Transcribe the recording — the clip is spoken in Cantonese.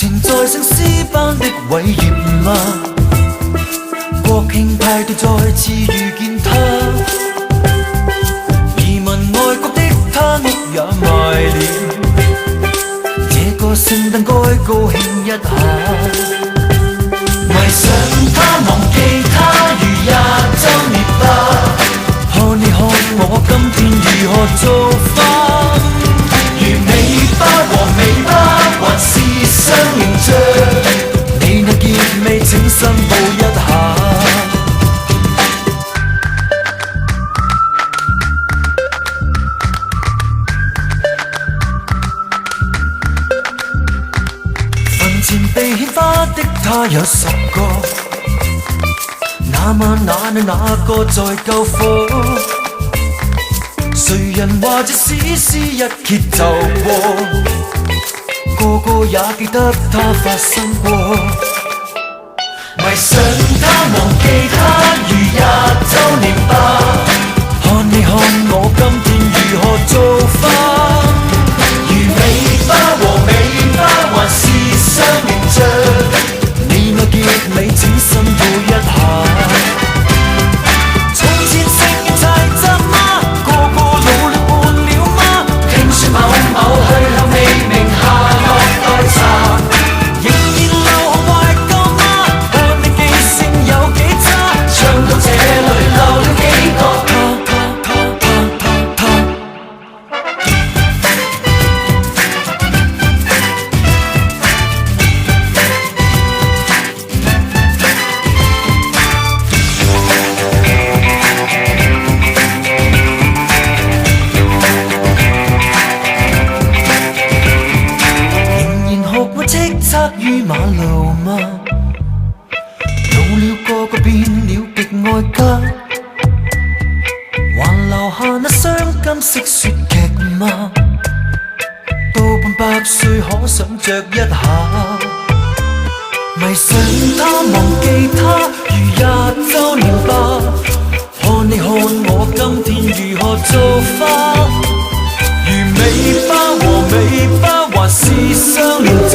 情在聖詩般的偉業嗎？國慶派對再次遇見他，移民外國的他屋也賣了，這個聖誕該高興一下。迷上他，忘記他，如廿週年吧。看你看我今天如何做法，如尾巴和尾巴，還是相認着。你那結尾請申報一下。墳前被獻花的他有10個，那晚那女那個在救火？誰人話這史詩一揭就過？個個也記得他發生過。迷上他，忘記他，如廿週年吧。看你看我今天如何做法，如尾巴和尾巴，還是相認着。你那結尾請申報一下。從前成日齊集嗎？個個老了半了嗎？聽說某某去向未名下落待查，仍然流行懷舊嗎？看你記性有幾差，唱到這裏漏了幾個他。於馬路嗎？老了個個變了極愛家，還留下那傷感式説劇嗎？到半百歲可想着一下。迷上他，忘記他，如廿週年吧。看你看我今天如何做法，如尾巴和尾巴，還是相連着。